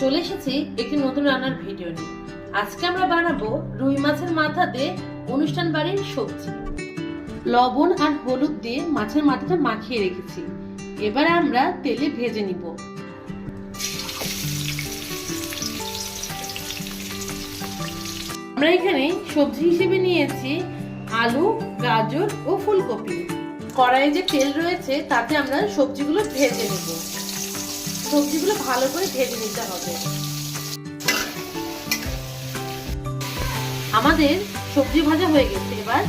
চলে এসেছি একটি নতুন রান্নার ভিডিও নিয়ে। আজকে আমরা বানাবো রুই মাছের মাথা দিয়ে অনুষ্ঠান বাড়ির সবজি। লবণ আর হলুদ দিয়ে মাছের মাথাটা মাখিয়ে রেখেছি। এবার আমরা তেলে ভেজে নিব। আমরা এখানে সবজি হিসেবে নিয়েছি আলু, গাজর ও ফুলকপি। কড়াইয়ে যে তেল রয়েছে তাতে আমরা সবজিগুলো ভেজে নেব। সবজিগুলো ভালো করে ভেজে নিতে হবে। আমাদের সবজি ভাজা হয়ে গেছে, এবার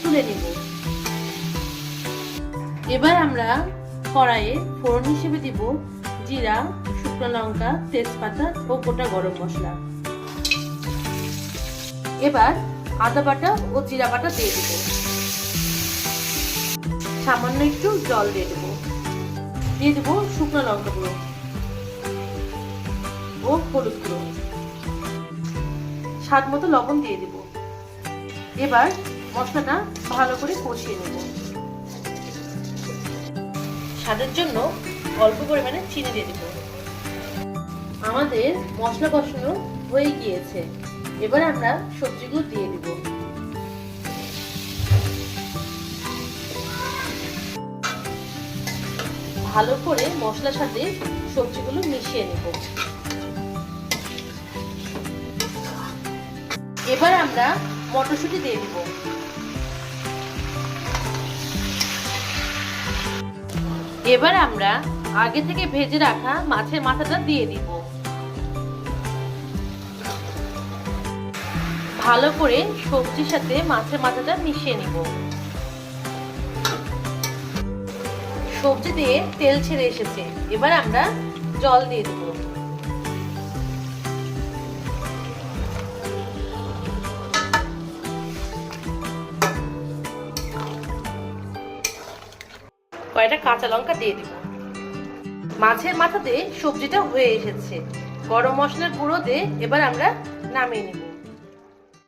তুলে নেব। এবার আমরা কড়াইয়ে ফোড়ন হিসেবে দিব জিরা, শুকনো লঙ্কা, তেজপাতা ও গোটা গরম মশলা। এবার আদা বাটা ও জিরা বাটা দিয়ে দিব। সামান্য একটু জল দিয়ে দেব। দিয়ে দেব শুকনো লঙ্কা গুঁড়ো ও হলুদ গুঁড়ো, স্বাদ মতো লবণ দিয়ে দেব। এবার মশলাটা ভালো করে কষিয়ে নেব। স্বাদের জন্য অল্প পরিমাণে চিনি দিয়ে দেব। আমাদের মশলা কষানো হয়ে গিয়েছে। এবার আমরা সবজিগুলো দিয়ে দেব। ভালো করে মশলার সাথে সবজিগুলো মিশিয়ে নেব। এবার আমরা মটরশুঁটি দিয়ে দেব। এবার আমরা আগে থেকে ভেজে রাখা মাছের মাথাটা দিয়ে দিব। ভালো করে সবজির সাথে মাছের মাথাটা মিশিয়ে নিব। সবজি দিয়ে তেল ছেড়ে এসেছে। এবার আমরা জল দিয়ে দেব। কয়েকটা কাঁচা লঙ্কা দিয়ে দিব। মাছের মাথা দিয়ে সবজিটা হয়ে এসেছে। গরম মশলার গুঁড়ো দিয়ে এবার আমরা নামিয়ে নিব।